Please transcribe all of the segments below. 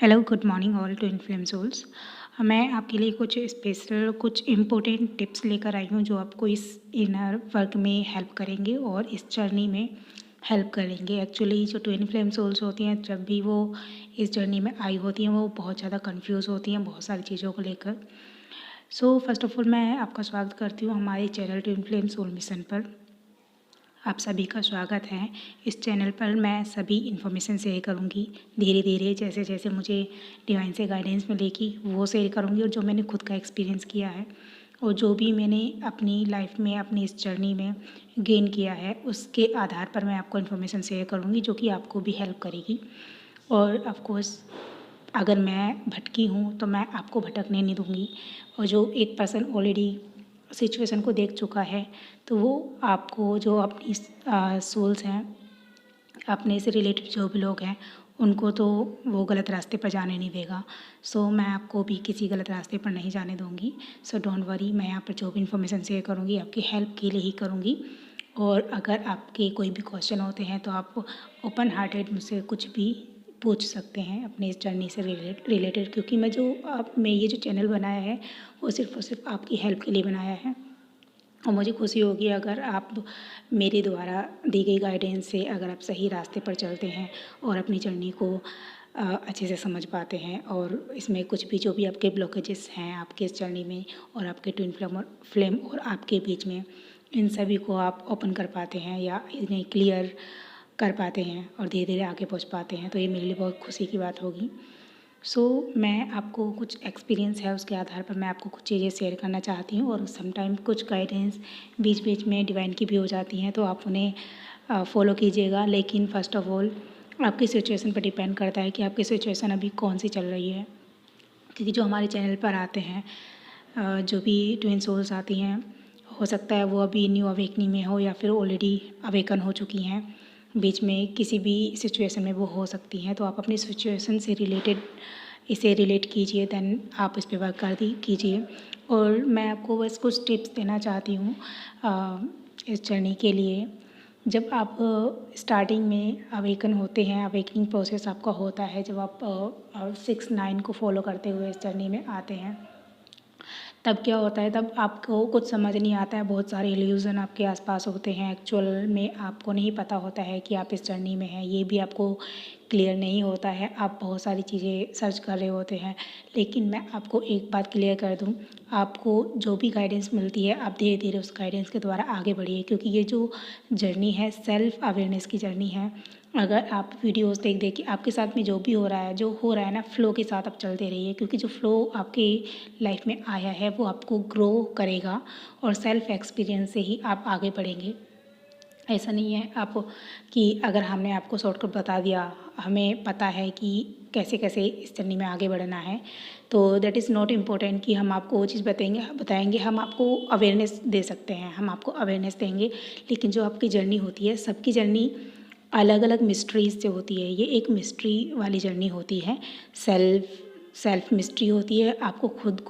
Hello good morning all twin flame souls. मैं आपके लिए कुछ स्पेशल कुछ इम्पोर्टेंट टिप्स लेकर आई हूँ जो आपको इस इनर वर्क में हेल्प करेंगे और इस जर्नी में हेल्प करेंगे। एक्चुअली जो ट्विन फ्लेम सोल्स होती हैं जब भी वो इस जर्नी में आई होती हैं वो बहुत ज़्यादा कंफ्यूज होती हैं बहुत सारी चीज़ों को लेकर। सो फर्स्ट ऑफ ऑल मैं आपका स्वागत करती हूँ हमारे channel twin flame soul mission पर। आप सभी का स्वागत है। इस चैनल पर मैं सभी इन्फॉर्मेशन शेयर करूँगी धीरे धीरे, जैसे जैसे मुझे डिवाइन से गाइडेंस मिलेगी वो शेयर करूँगी, और जो मैंने खुद का एक्सपीरियंस किया है और जो भी मैंने अपनी लाइफ में अपनी इस जर्नी में गेन किया है उसके आधार पर मैं आपको इन्फॉर्मेशन शेयर करूँगी जो कि आपको भी हेल्प करेगी। और ऑफ कोर्स अगर मैं भटकी हूँ तो मैं आपको भटकने नहीं दूँगी, और जो एक पर्सन ऑलरेडी सिचुएशन को देख चुका है तो वो आपको जो अपनी सोल्स हैं अपने से रिलेटेड जो भी लोग हैं उनको तो वो गलत रास्ते पर जाने नहीं देगा। सो मैं आपको भी किसी गलत रास्ते पर नहीं जाने दूँगी। सो डोंट वरी, मैं यहाँ पर जो भी इन्फॉर्मेशन शेयर करूँगी आपकी हेल्प के लिए ही करूँगी। और अगर आपके कोई भी क्वेश्चन होते हैं तो आप ओपन हार्टेड मुझसे कुछ भी पूछ सकते हैं अपने इस जर्नी से रिलेटेड, क्योंकि मैं ये जो चैनल बनाया है वो सिर्फ़ और सिर्फ आपकी हेल्प के लिए बनाया है। और मुझे खुशी होगी अगर आप मेरे द्वारा दी गई गाइडेंस से अगर आप सही रास्ते पर चलते हैं और अपनी जर्नी को अच्छे से समझ पाते हैं, और इसमें कुछ भी जो भी आपके ब्लॉकेजेस हैं आपके इस जर्नी में और आपके ट्विन फ्लेम और आपके बीच में, इन सभी को आप ओपन कर पाते हैं या इन्हें क्लियर कर पाते हैं और धीरे धीरे आगे पहुंच पाते हैं, तो ये मेरे लिए बहुत खुशी की बात होगी। मैं आपको कुछ एक्सपीरियंस है उसके आधार पर मैं आपको कुछ चीज़ें शेयर करना चाहती हूँ, और समटाइम कुछ गाइडेंस बीच बीच में डिवाइन की भी हो जाती हैं तो आप उन्हें फॉलो कीजिएगा। लेकिन फ़र्स्ट ऑफ़ ऑल आपकी सिचुएशन पर डिपेंड करता है कि आपकी सिचुएशन अभी कौन सी चल रही है, क्योंकि जो हमारे चैनल पर आते हैं जो भी ट्विन सोल्स आती हैं हो सकता है वो अभी न्यू अवेकनिंग में हो या फिर ऑलरेडी अवेकन हो चुकी हैं। बीच में किसी भी सिचुएशन में वो हो सकती हैं, तो आप अपनी सिचुएशन से रिलेटेड इसे रिलेट कीजिए, देन आप इस पे वर्क कीजिए। और मैं आपको बस कुछ टिप्स देना चाहती हूँ इस जर्नी के लिए। जब आप स्टार्टिंग में अवेकन होते हैं, अवेकनिंग प्रोसेस आपका होता है जब आप 6-9 को फॉलो करते हुए इस जर्नी में आते हैं, तब क्या होता है, तब आपको कुछ समझ नहीं आता है। बहुत सारे इल्यूज़न आपके आसपास होते हैं, एक्चुअल में आपको नहीं पता होता है कि आप इस जर्नी में हैं, ये भी आपको क्लियर नहीं होता है। आप बहुत सारी चीज़ें सर्च कर रहे होते हैं, लेकिन मैं आपको एक बात क्लियर कर दूं, आपको जो भी गाइडेंस मिलती है आप धीरे धीरे उस गाइडेंस के द्वारा आगे बढ़िए, क्योंकि ये जो जर्नी है सेल्फ अवेयरनेस की जर्नी है। अगर आप वीडियोस देख देख के आपके साथ में जो भी हो रहा है ना, फ़्लो के साथ आप चलते रहिए, क्योंकि जो फ़्लो आपकी लाइफ में आया है वो आपको ग्रो करेगा और सेल्फ एक्सपीरियंस से ही आप आगे बढ़ेंगे। ऐसा नहीं है आप कि अगर हमने आपको शॉर्टकट बता दिया, हमें पता है कि कैसे कैसे इस जर्नी में आगे बढ़ना है, तो दैट इज़ नॉट इम्पोर्टेंट कि हम आपको वो चीज़ बताएंगे। हम आपको अवेयरनेस दे सकते हैं, हम आपको अवेयरनेस देंगे, लेकिन जो आपकी जर्नी होती है सबकी जर्नी अलग अलग मिस्ट्रीज से होती है। ये एक मिस्ट्री वाली जर्नी होती है, सेल्फ मिस्ट्री होती है। आपको खुद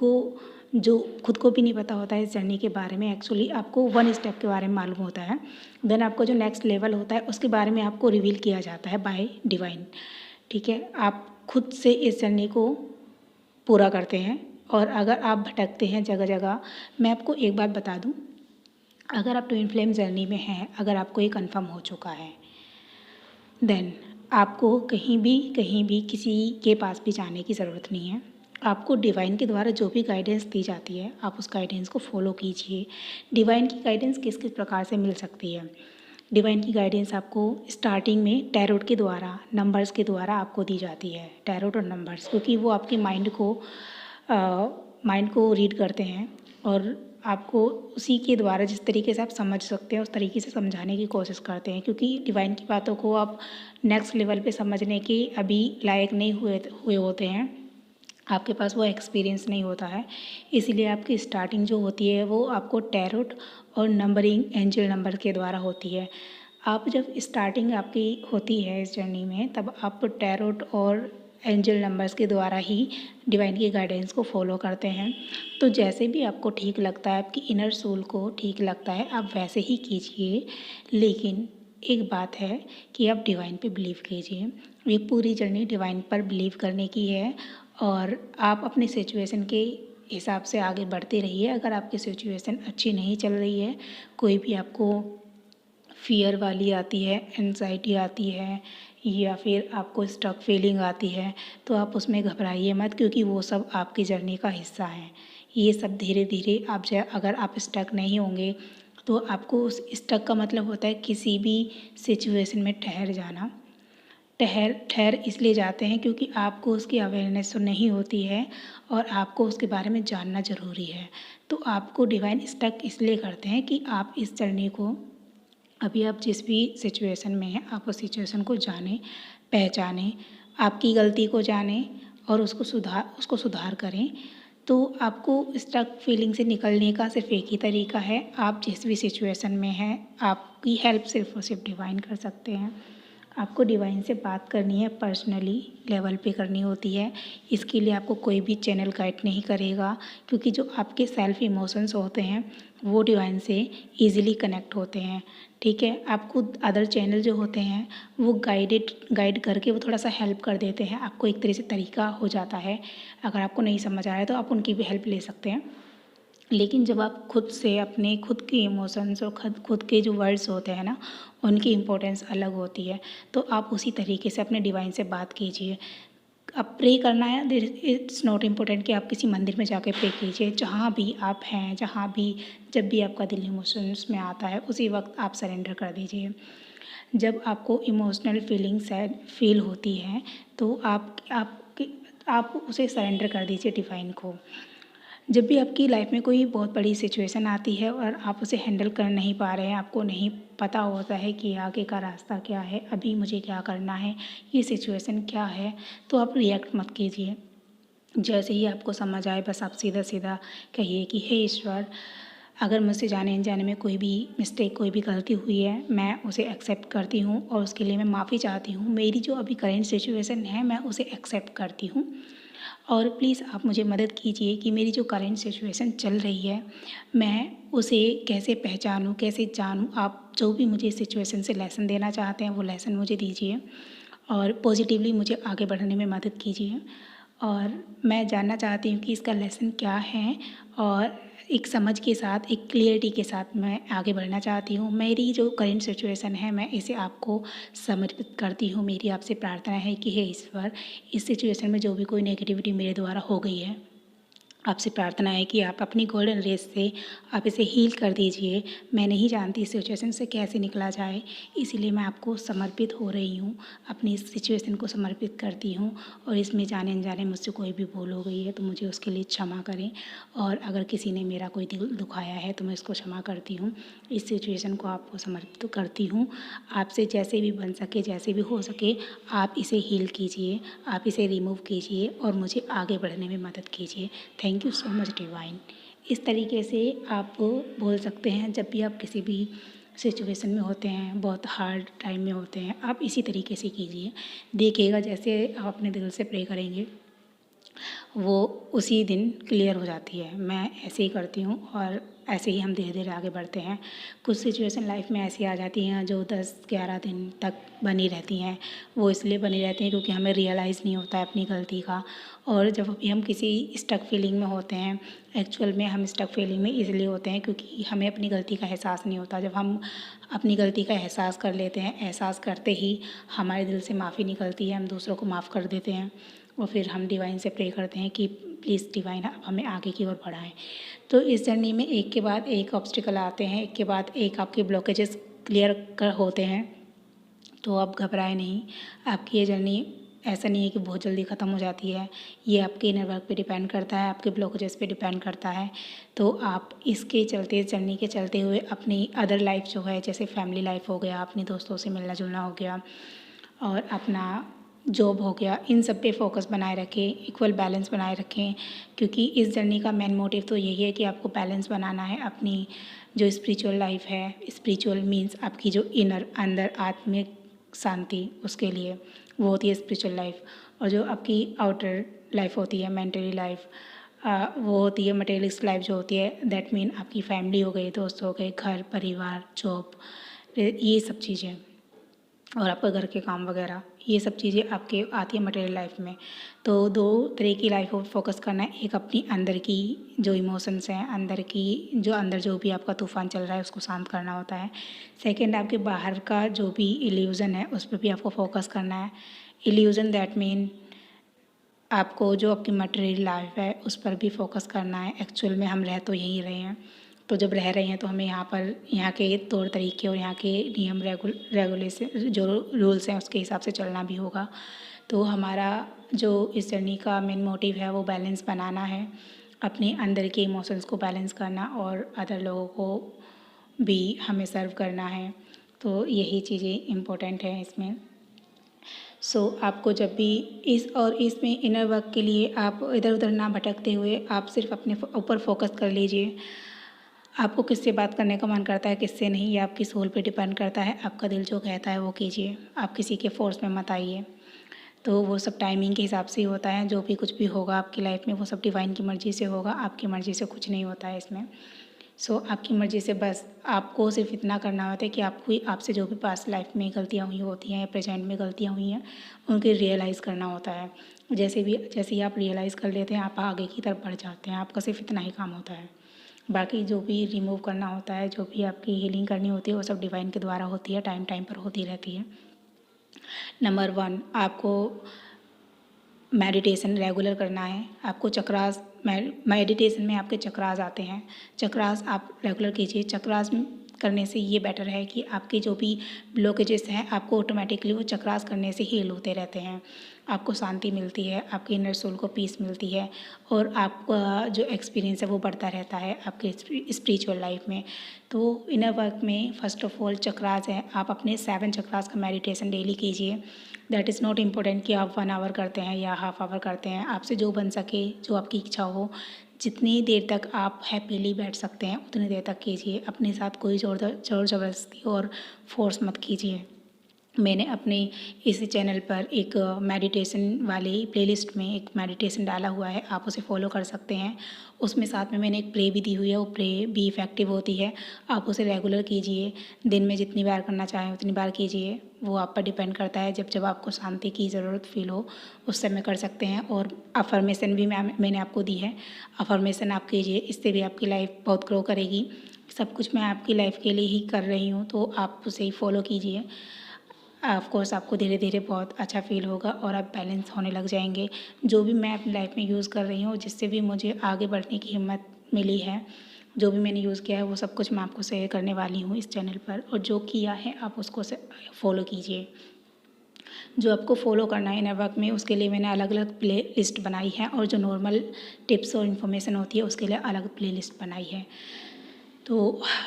को भी नहीं पता होता है इस जर्नी के बारे में। एक्चुअली आपको 1 स्टेप के बारे में मालूम होता है, देन आपको जो नेक्स्ट लेवल होता है उसके बारे में आपको रिवील किया जाता है बाय डिवाइन। ठीक है, आप खुद से इस जर्नी को पूरा करते हैं। और अगर आप भटकते हैं जगह जगह, मैं आपको एक बात बता दूं, अगर आप ट्विन फ्लेम जर्नी में हैं, अगर आपको ये कन्फर्म हो चुका है, देन आपको कहीं भी किसी के पास भी जाने की ज़रूरत नहीं है। आपको डिवाइन के द्वारा जो भी गाइडेंस दी जाती है आप उस गाइडेंस को फॉलो कीजिए। डिवाइन की गाइडेंस किस किस प्रकार से मिल सकती है? डिवाइन की गाइडेंस आपको स्टार्टिंग में टैरोट के द्वारा, नंबर्स के द्वारा आपको दी जाती है। टैरोट और नंबर्स, क्योंकि वो आपके माइंड को रीड करते हैं और आपको उसी के द्वारा जिस तरीके से आप समझ सकते हैं उस तरीके से समझाने की कोशिश करते हैं, क्योंकि डिवाइन की बातों को आप नेक्स्ट लेवल पे समझने के अभी लायक नहीं हुए होते हैं, आपके पास वो एक्सपीरियंस नहीं होता है। इसीलिए आपकी स्टार्टिंग जो होती है वो आपको टैरोट और नंबरिंग एंजल नंबर के द्वारा होती है। आप जब स्टार्टिंग आपकी होती है इस जर्नी में, तब आप टैरोट और एंजल नंबर्स के द्वारा ही डिवाइन की गाइडेंस को फॉलो करते हैं। तो जैसे भी आपको ठीक लगता है, आपकी इनर सोल को ठीक लगता है, आप वैसे ही कीजिए। लेकिन एक बात है कि आप डिवाइन पे बिलीव कीजिए। ये पूरी जर्नी डिवाइन पर बिलीव करने की है और आप अपनी सिचुएशन के हिसाब से आगे बढ़ते रहिए। अगर आपकी सिचुएशन अच्छी नहीं चल रही है, कोई भी आपको फ़ियर वाली आती है, एंग्ज़ायटी आती है या फिर आपको स्टक फीलिंग आती है, तो आप उसमें घबराइए मत, क्योंकि वो सब आपकी जर्नी का हिस्सा है। ये सब धीरे धीरे अगर आप स्टक नहीं होंगे, तो आपको उस स्टक का मतलब होता है किसी भी सिचुएशन में ठहर जाना। ठहर इसलिए जाते हैं क्योंकि आपको उसकी अवेयरनेस तो नहीं होती है और आपको उसके बारे में जानना ज़रूरी है। तो आपको डिवाइन स्टक इसलिए करते हैं कि आप इस जर्नी को, अभी आप जिस भी सिचुएशन में हैं, आप उस सिचुएशन को जानें, पहचानें, आपकी गलती को जानें और उसको सुधार करें। तो आपको स्टक फीलिंग से निकलने का सिर्फ एक ही तरीका है, आप जिस भी सिचुएशन में हैं, आपकी हेल्प सिर्फ और सिर्फ डिवाइन कर सकते हैं। आपको डिवाइन से बात करनी है, पर्सनली लेवल पे करनी होती है। इसके लिए आपको कोई भी चैनल गाइड नहीं करेगा, क्योंकि जो आपके सेल्फ इमोशंस होते हैं वो डिवाइन से इजीली कनेक्ट होते हैं। ठीक है, आपको अदर चैनल जो होते हैं वो गाइड करके वो थोड़ा सा हेल्प कर देते हैं, आपको एक तरह से तरीका हो जाता है। अगर आपको नहीं समझ आ रहा है तो आप उनकी भी हेल्प ले सकते हैं। लेकिन जब आप खुद से अपने खुद के इमोशंस और खुद के जो वर्ड्स होते हैं ना, उनकी इम्पोर्टेंस अलग होती है। तो आप उसी तरीके से अपने डिवाइन से बात कीजिए। अब प्रे करना है, इट्स नॉट इम्पोर्टेंट कि आप किसी मंदिर में जाके प्रे कीजिए। जहाँ भी आप हैं, जहाँ भी जब भी आपका दिल इमोशंस में आता है, उसी वक्त आप सरेंडर कर दीजिए। जब आपको इमोशनल फीलिंग सैड फील होती है तो आप उसे सरेंडर कर दीजिए डिवाइन को। जब भी आपकी लाइफ में कोई बहुत बड़ी सिचुएशन आती है और आप उसे हैंडल कर नहीं पा रहे हैं, आपको नहीं पता होता है कि आगे का रास्ता क्या है, अभी मुझे क्या करना है, ये सिचुएशन क्या है, तो आप रिएक्ट मत कीजिए। जैसे ही आपको समझ आए बस आप सीधा सीधा कहिए कि हे ईश्वर, अगर मुझसे जाने अनजाने में कोई भी मिस्टेक, कोई भी गलती हुई है, मैं उसे एक्सेप्ट करती हूँ और उसके लिए मैं माफ़ी चाहती हूँ। मेरी जो अभी करेंट सिचुएशन है मैं उसे एक्सेप्ट करती हूँ और प्लीज़ आप मुझे मदद कीजिए कि मेरी जो करेंट सिचुएशन चल रही है मैं उसे कैसे पहचानूँ, कैसे जानूँ। आप जो भी मुझे इस सिचुएशन से लेसन देना चाहते हैं वो लेसन मुझे दीजिए और पॉजिटिवली मुझे आगे बढ़ने में मदद कीजिए। और मैं जानना चाहती हूँ कि इसका लेसन क्या है और एक समझ के साथ, एक क्लियरिटी के साथ मैं आगे बढ़ना चाहती हूँ। मेरी जो करेंट सिचुएशन है मैं इसे आपको समर्पित करती हूँ। मेरी आपसे प्रार्थना है कि हे ईश्वर, इस सिचुएशन में जो भी कोई नेगेटिविटी मेरे द्वारा हो गई है, आपसे प्रार्थना है कि आप अपनी गोल्डन रेस से आप इसे हील कर दीजिए। मैं नहीं जानती इस सिचुएशन से कैसे निकला जाए, इसीलिए मैं आपको समर्पित हो रही हूँ, अपनी इस सिचुएशन को समर्पित करती हूँ। और इसमें जाने अनजाने मुझसे कोई भी भूल हो गई है तो मुझे उसके लिए क्षमा करें। और अगर किसी ने मेरा कोई दिल दुखाया है तो मैं इसको क्षमा करती हूँ। इस सिचुएशन को आपको समर्पित करती हूँ। आपसे जैसे भी बन सके, जैसे भी हो सके, आप इसे हील कीजिए, आप इसे रिमूव कीजिए और मुझे आगे बढ़ने में मदद कीजिए। Thank you so much divine. इस तरीके से आप बोल सकते हैं जब भी आप किसी भी सिचुएशन में होते हैं, बहुत हार्ड टाइम में होते हैं, आप इसी तरीके से कीजिए। देखिएगा जैसे आप अपने दिल से प्रे करेंगे वो उसी दिन क्लियर हो जाती है। मैं ऐसे ही करती हूँ और ऐसे ही हम धीरे धीरे आगे बढ़ते हैं। कुछ सिचुएशन लाइफ में ऐसी आ जाती हैं जो 10-11 दिन तक बनी रहती हैं। वो इसलिए बनी रहती हैं क्योंकि हमें रियलाइज़ नहीं होता है अपनी गलती का। और जब भी हम किसी स्टक फीलिंग में होते हैं, एक्चुअल में हम स्टक फीलिंग में इसलिए होते हैं क्योंकि हमें अपनी गलती का एहसास नहीं होता। जब हम अपनी गलती का एहसास कर लेते हैं, एहसास करते ही हमारे दिल से माफ़ी निकलती है, हम दूसरों को माफ़ कर देते हैं और फिर हम डिवाइन से प्रे करते हैं कि प्लीज़ डिवाइन आप हमें आगे की ओर बढ़ाएं। तो इस जर्नी में एक के बाद एक ऑब्स्टिकल आते हैं, एक के बाद एक आपके ब्लॉकेजेस क्लियर कर होते हैं। तो आप घबराएं नहीं। आपकी ये जर्नी ऐसा नहीं है कि बहुत जल्दी ख़त्म हो जाती है। ये आपके इनर वर्क पे डिपेंड करता है, आपके ब्लॉकेजेस पे डिपेंड करता है। तो आप इसके चलते, इस जर्नी के चलते हुए अपनी अदर लाइफ जो है, जैसे फैमिली लाइफ हो गया, अपने दोस्तों से मिलना जुलना हो गया और अपना जॉब हो गया, इन सब पे फोकस बनाए रखें, इक्वल बैलेंस बनाए रखें। क्योंकि इस जर्नी का मेन मोटिव तो यही है कि आपको बैलेंस बनाना है अपनी जो स्पिरिचुअल लाइफ है। स्पिरिचुअल मीन्स आपकी जो इनर अंदर आत्मिक शांति, उसके लिए वो होती है स्पिरिचुअल लाइफ। और जो आपकी आउटर लाइफ होती है, मेंटली लाइफ, वो होती है मटेरियलिस्ट लाइफ जो होती है। दैट मीन आपकी फैमिली हो गई, दोस्त हो गए, घर परिवार, जॉब, ये सब चीज़ें। और आपका घर के काम वगैरह, ये सब चीज़ें आपके आती है मटेरियल लाइफ में। तो 2 तरह की लाइफ को फोकस करना है, एक अपनी अंदर की जो इमोशंस हैं, अंदर की जो अंदर जो भी आपका तूफान चल रहा है उसको शांत करना होता है। सेकंड, आपके बाहर का जो भी इल्यूज़न है उस पे भी आपको फोकस करना है। इल्यूज़न दैट मीन आपको जो आपकी मटेरियल लाइफ है उस पर भी फोकस करना है। एक्चुअल में हम रह तो यहीं रहे हैं, तो जब रह रहे हैं तो हमें यहाँ पर यहाँ के तौर तरीके और यहाँ के नियम रेगुलेशन जो रूल्स हैं उसके हिसाब से चलना भी होगा। तो हमारा जो इस जर्नी का मेन मोटिव है वो बैलेंस बनाना है, अपने अंदर के इमोशंस को बैलेंस करना और अदर लोगों को भी हमें सर्व करना है। तो यही चीज़ें इम्पोर्टेंट हैं इसमें। आपको जब भी इसमें इनर वर्क के लिए आप इधर उधर ना भटकते हुए आप सिर्फ अपने ऊपर फोकस कर लीजिए। आपको किससे बात करने का मन करता है, किससे नहीं, ये आपकी सोल पे डिपेंड करता है। आपका दिल जो कहता है वो कीजिए, आप किसी के फोर्स में मत आइए। तो वो सब टाइमिंग के हिसाब से ही होता है, जो भी कुछ भी होगा आपकी लाइफ में वो सब डिवाइन की मर्ज़ी से होगा, आपकी मर्ज़ी से कुछ नहीं होता है इसमें। आपकी मर्ज़ी से बस आपको सिर्फ इतना करना होता है कि आपसे जो भी पास्ट लाइफ में गलतियाँ हुई होती हैं या प्रेजेंट में गलतियाँ हुई हैं उनके रियलाइज़ करना होता है। जैसे ही आप रियलाइज़ कर लेते हैं आप आगे की तरफ बढ़ जाते हैं। आपका सिर्फ इतना ही काम होता है। बाकी जो भी रिमूव करना होता है, जो भी आपकी हीलिंग करनी होती है वो सब डिवाइन के द्वारा होती है, टाइम टाइम पर होती रहती है। नंबर 1, आपको मेडिटेशन रेगुलर करना है। आपको चक्रास मेडिटेशन में आपके चक्रास आते हैं, चक्रास आप रेगुलर कीजिए। चक्रास करने से ये बेटर है कि आपके जो भी ब्लॉकेजेस हैं आपको ऑटोमेटिकली वो चक्रास करने से हील होते रहते हैं। आपको शांति मिलती है, आपके इनर सोल को पीस मिलती है और आपका जो एक्सपीरियंस है वो बढ़ता रहता है आपके स्पिरिचुअल लाइफ में। तो इनर वर्क में फ़र्स्ट ऑफ ऑल चक्रास है, आप अपने 7 चक्रास का मेडिटेशन डेली कीजिए। दैट इज़ नॉट इम्पोर्टेंट कि आप 1 आवर करते हैं या हाफ आवर करते हैं, आपसे जो बन सके, जो आपकी इच्छा हो, जितनी देर तक आप हैप्पीली बैठ सकते हैं उतनी देर तक कीजिए। अपने साथ कोई ज़ोर ज़बरदस्ती और फोर्स मत कीजिए। मैंने अपने इसी चैनल पर एक मेडिटेशन वाली प्लेलिस्ट में एक मेडिटेशन डाला हुआ है, आप उसे फॉलो कर सकते हैं। उसमें साथ में मैंने एक प्रे भी दी हुई है, वो प्रे भी इफ़ेक्टिव होती है। आप उसे रेगुलर कीजिए, दिन में जितनी बार करना चाहें उतनी बार कीजिए, वो आप पर डिपेंड करता है। जब जब आपको शांति की ज़रूरत फील हो उस समय कर सकते हैं। और अफर्मेशन भी मैंने आपको दी है, अफर्मेशन आप कीजिए, इससे भी आपकी लाइफ बहुत ग्रो करेगी। सब कुछ मैं आपकी लाइफ के लिए ही कर रही हूँ, तो आप उसे ही फॉलो कीजिए। ऑफ कोर्स आपको धीरे धीरे बहुत अच्छा फील होगा और आप बैलेंस होने लग जाएंगे। जो भी मैं अपनी लाइफ में यूज़ कर रही हूँ, जिससे भी मुझे आगे बढ़ने की हिम्मत मिली है, जो भी मैंने यूज़ किया है वो सब कुछ मैं आपको शेयर करने वाली हूँ इस चैनल पर। और जो किया है आप उसको फॉलो कीजिए। जो आपको फॉलो करना है इनर वर्क में, उसके लिए मैंने अलग अलग प्ले लिस्ट बनाई है और जो नॉर्मल टिप्स और इन्फॉर्मेशन होती है उसके लिए अलग प्ले लिस्ट बनाई है। तो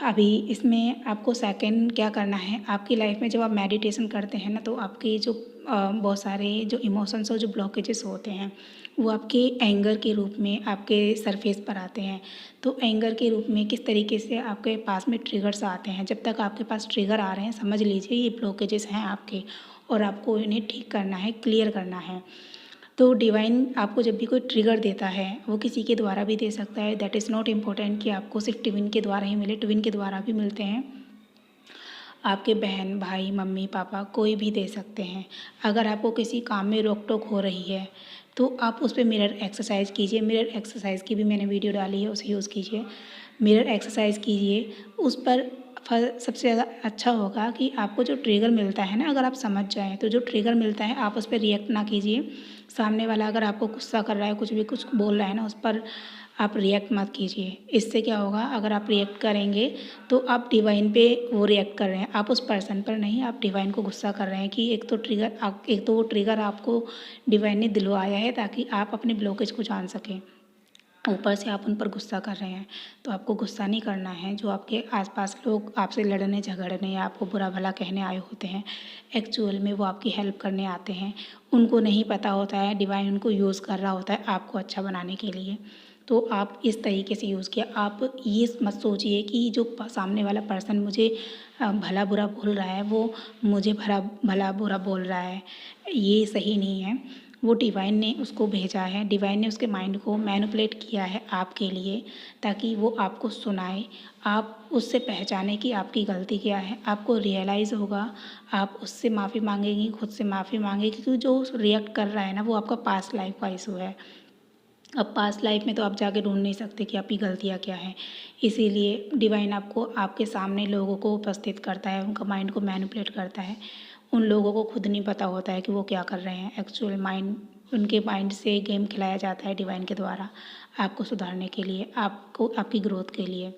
अभी इसमें आपको सेकंड क्या करना है, आपकी लाइफ में जब आप मेडिटेशन करते हैं ना तो आपके जो बहुत सारे जो इमोशंस और जो ब्लॉकेजेस होते हैं वो आपके एंगर के रूप में आपके सरफेस पर आते हैं। तो एंगर के रूप में किस तरीके से आपके पास में ट्रिगर्स आते हैं, जब तक आपके पास ट्रिगर आ रहे हैं समझ लीजिए ये ब्लॉकेजेस हैं आपके और आपको इन्हें ठीक करना है, क्लियर करना है। तो डिवाइन आपको जब भी कोई ट्रिगर देता है वो किसी के द्वारा भी दे सकता है, दैट इज़ नॉट इम्पोर्टेंट कि आपको सिर्फ ट्विन के द्वारा ही मिले, ट्विन के द्वारा भी मिलते हैं। आपके बहन भाई मम्मी पापा कोई भी दे सकते हैं। अगर आपको किसी काम में रोक टोक हो रही है तो आप उस पर मिरर एक्सरसाइज कीजिए। मिरर एक्सरसाइज की भी मैंने वीडियो डाली है, उसे यूज़ कीजिए। मिरर एक्सरसाइज कीजिए, उस पर सबसे ज़्यादा अच्छा होगा कि आपको जो ट्रिगर मिलता है ना, अगर आप समझ जाएं तो जो ट्रिगर मिलता है आप उस पर रिएक्ट ना कीजिए। सामने वाला अगर आपको गुस्सा कर रहा है, कुछ बोल रहा है ना, उस पर आप रिएक्ट मत कीजिए। इससे क्या होगा, अगर आप रिएक्ट करेंगे तो आप डिवाइन पे वो रिएक्ट कर रहे हैं, आप उस पर्सन पर नहीं, आप डिवाइन को गुस्सा कर रहे हैं कि एक तो वो ट्रिगर आपको डिवाइन ने दिलवाया है ताकि आप अपने ब्लॉकेज को जान सकें, ऊपर से आप उन पर गुस्सा कर रहे हैं। तो आपको गुस्सा नहीं करना है। जो आपके आसपास लोग आपसे लड़ने झगड़ने या आपको बुरा भला कहने आए होते हैं, एक्चुअल में वो आपकी हेल्प करने आते हैं। उनको नहीं पता होता है, डिवाइन उनको यूज़ कर रहा होता है आपको अच्छा बनाने के लिए। तो आप इस तरीके से यूज़ किया। आप ये मत सोचिए कि जो सामने वाला पर्सन मुझे भला बुरा बोल रहा है वो मुझे भला बुरा बोल रहा है, ये सही नहीं है। वो डिवाइन ने उसको भेजा है, डिवाइन ने उसके माइंड को मैनिपुलेट किया है आपके लिए, ताकि वो आपको सुनाए, आप उससे पहचाने कि आपकी गलती क्या है, आपको रियलाइज़ होगा, आप उससे माफ़ी मांगेंगी, खुद से माफ़ी मांगेंगी, क्योंकि जो रिएक्ट कर रहा है ना वो आपका पास्ट लाइफ का इशू है। अब पास्ट लाइफ में तो आप जाके ढूंढ नहीं सकते कि आपकी गलतियाँ क्या हैं, इसीलिए डिवाइन आपको आपके सामने लोगों को उपस्थित करता है, उनका माइंड को मैनिपुलेट करता है। उन लोगों को खुद नहीं पता होता है कि वो क्या कर रहे हैं, एक्चुअल माइंड उनके माइंड से गेम खिलाया जाता है डिवाइन के द्वारा, आपको सुधारने के लिए, आपको आपकी ग्रोथ के लिए।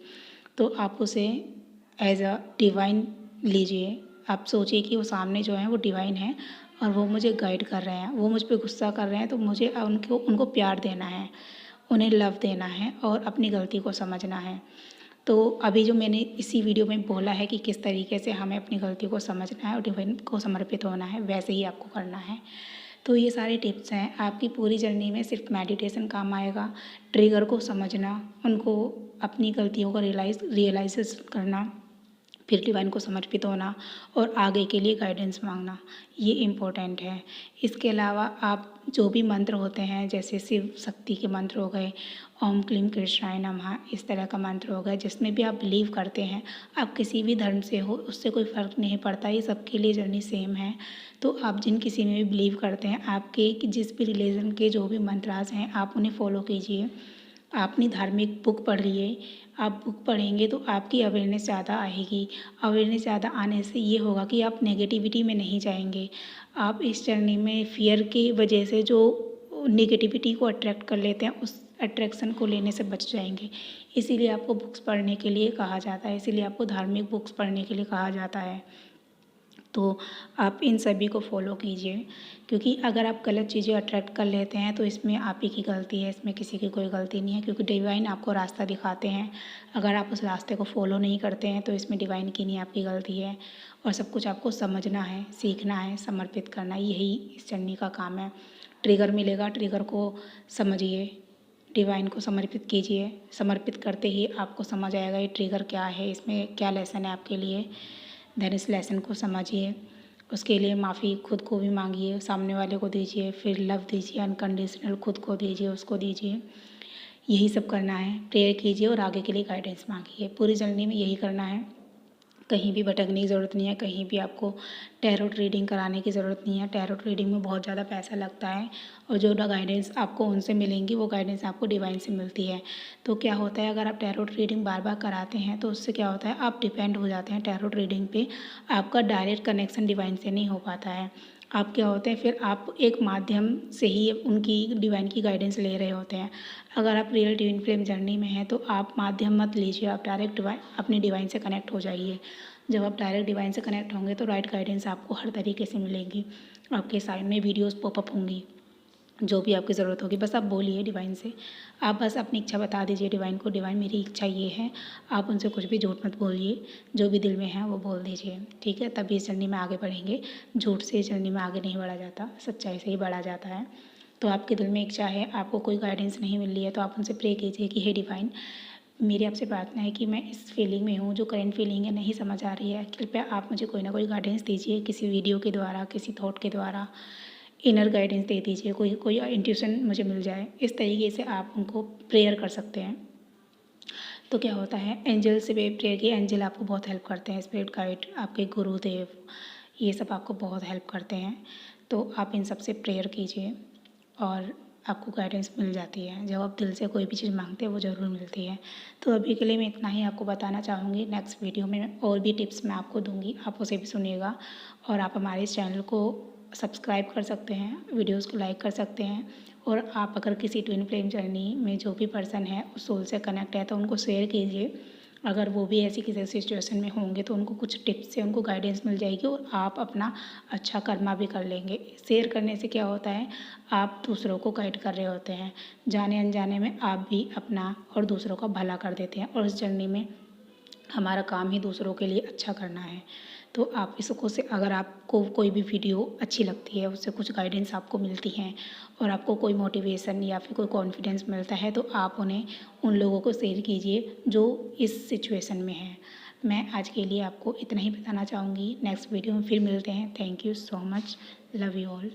तो आप उसे एज अ डिवाइन लीजिए। आप सोचिए कि वो सामने जो है वो डिवाइन है और वो मुझे गाइड कर रहे हैं, वो मुझ पे गुस्सा कर रहे हैं, तो मुझे उनको प्यार देना है, उन्हें लव देना है और अपनी गलती को समझना है। तो अभी जो मैंने इसी वीडियो में बोला है कि किस तरीके से हमें अपनी गलती को समझना है और डिवाइन को समर्पित होना है, वैसे ही आपको करना है। तो ये सारे टिप्स हैं, आपकी पूरी जर्नी में सिर्फ मेडिटेशन काम आएगा, ट्रिगर को समझना, उनको अपनी गलतियों का रियलाइज़ करना, फिर डिवाइन को समर्पित होना और आगे के लिए गाइडेंस मांगना, ये इम्पोर्टेंट है। इसके अलावा आप जो भी मंत्र होते हैं, जैसे शिव शक्ति के मंत्र हो गए, ओम क्लीम कृष्णाय नमः, इस तरह का मंत्र हो गया, जिसमें भी आप बिलीव करते हैं, आप किसी भी धर्म से हो उससे कोई फ़र्क नहीं पड़ता, ये सबके लिए जर्नी सेम है। तो आप जिन किसी में भी बिलीव करते हैं, आपके जिस भी रिलीजन के जो भी मंत्रास हैं, आप उन्हें फॉलो कीजिए। आपने धार्मिक बुक पढ़िए, आप बुक पढ़ेंगे तो आपकी अवेयरनेस ज़्यादा आएगी। अवेयरनेस ज़्यादा आने से ये होगा कि आप नेगेटिविटी में नहीं जाएंगे। आप इस जर्नी में फ़ियर की वजह से जो नेगेटिविटी को अट्रैक्ट कर लेते हैं, उस अट्रैक्शन को लेने से बच जाएंगे। इसीलिए आपको बुक्स पढ़ने के लिए कहा जाता है, इसीलिए आपको धार्मिक बुक्स पढ़ने के लिए कहा जाता है। तो आप इन सभी को फॉलो कीजिए, क्योंकि अगर आप गलत चीज़ें अट्रैक्ट कर लेते हैं तो इसमें आप ही की गलती है, इसमें किसी की कोई गलती नहीं है, क्योंकि डिवाइन आपको रास्ता दिखाते हैं। अगर आप उस रास्ते को फॉलो नहीं करते हैं तो इसमें डिवाइन की नहीं, आपकी गलती है। और सब कुछ आपको समझना है, सीखना है, समर्पित करना है, यही इस जर्नी का काम है। ट्रिगर मिलेगा, ट्रिगर को समझिए, डिवाइन को समर्पित कीजिए, समर्पित करते ही आपको समझ आएगा ये ट्रिगर क्या है, इसमें क्या लेसन है आपके लिए। देन इस लेसन को समझिए, उसके लिए माफ़ी खुद को भी मांगिए, सामने वाले को दीजिए, फिर लव दीजिए, अनकंडीशनल खुद को दीजिए, उसको दीजिए। यही सब करना है, प्रेयर कीजिए और आगे के लिए गाइडेंस मांगिए। पूरी जर्नी में यही करना है, कहीं भी भटकने की ज़रूरत नहीं है, कहीं भी आपको टैरोट रीडिंग कराने की ज़रूरत नहीं है। टैरोट रीडिंग में बहुत ज़्यादा पैसा लगता है और जो गाइडेंस आपको उनसे मिलेंगी वो गाइडेंस आपको डिवाइन से मिलती है। तो क्या होता है, अगर आप टैरोट रीडिंग बार बार कराते हैं तो उससे क्या होता है, आप डिपेंड हो जाते हैं टैरोट रीडिंग पे, आपका डायरेक्ट कनेक्शन डिवाइन से नहीं हो पाता है। आप क्या होते हैं, फिर आप एक माध्यम से ही उनकी डिवाइन की गाइडेंस ले रहे होते हैं। अगर आप रियल ट्विन फ्लेम जर्नी में हैं तो आप माध्यम मत लीजिए, आप डायरेक्ट डिवाइन अपनी डिवाइन से कनेक्ट हो जाइए। जब आप डायरेक्ट डिवाइन से कनेक्ट होंगे तो राइट गाइडेंस आपको हर तरीके से मिलेंगी। आपके साइड में वीडियोस पॉपअप होंगी, जो भी आपकी ज़रूरत होगी बस आप बोलिए डिवाइन से, आप बस अपनी इच्छा बता दीजिए डिवाइन को, डिवाइन मेरी इच्छा ये है। आप उनसे कुछ भी झूठ मत बोलिए, जो भी दिल में है वो बोल दीजिए, ठीक है। तभी इस जर्नी में आगे बढ़ेंगे। झूठ से इस जर्नी में आगे नहीं बढ़ा जाता, सच्चाई से ही बढ़ा जाता है। तो आपके दिल में इच्छा है, आपको कोई गाइडेंस नहीं मिल रही है, तो आप उनसे प्रे कीजिए कि हे डिवाइन, मेरी आपसे प्रार्थना है कि मैं इस फीलिंग में हूँ, जो करंट फीलिंग है नहीं समझ आ रही है, कृपया आप मुझे कोई ना कोई गाइडेंस दीजिए, किसी वीडियो के द्वारा, किसी थॉट के द्वारा इनर गाइडेंस दे दीजिए, कोई इंट्यूशन मुझे मिल जाए। इस तरीके से आप उनको प्रेयर कर सकते हैं। तो क्या होता है, एंजल से भी प्रेयर किए, एंजल आपको बहुत हेल्प करते हैं, स्पिरिट गाइड, आपके गुरुदेव, ये सब आपको बहुत हेल्प करते हैं। तो आप इन सब से प्रेयर कीजिए और आपको गाइडेंस मिल जाती है। जब आप दिल से कोई भी चीज़ मांगते हैं वो ज़रूर मिलती है। तो अभी के लिए मैं इतना ही आपको बताना चाहूँगी। नेक्स्ट वीडियो में और भी टिप्स मैं आपको दूँगी, आप उसे भी सुनिएगा। और आप हमारे इस चैनल को सब्सक्राइब कर सकते हैं, वीडियोस को लाइक कर सकते हैं। और आप अगर किसी ट्विन फ्लेम जर्नी में जो भी पर्सन है उस सोल से कनेक्ट है तो उनको शेयर कीजिए। अगर वो भी ऐसी किसी सिचुएशन में होंगे तो उनको कुछ टिप्स से उनको गाइडेंस मिल जाएगी और आप अपना अच्छा कर्मा भी कर लेंगे। शेयर करने से क्या होता है, आप दूसरों को गाइड कर रहे होते हैं, जाने अनजाने में आप भी अपना और दूसरों का भला कर देते हैं। और इस जर्नी में हमारा काम ही दूसरों के लिए अच्छा करना है। तो आप इसको से अगर आपको कोई भी वीडियो अच्छी लगती है, उससे कुछ गाइडेंस आपको मिलती हैं और आपको कोई मोटिवेशन या फिर कोई कॉन्फिडेंस मिलता है, तो आप उन्हें उन लोगों को शेयर कीजिए जो इस सिचुएशन में हैं। मैं आज के लिए आपको इतना ही बताना चाहूँगी। नेक्स्ट वीडियो में फिर मिलते हैं। Thank you so much, love you all.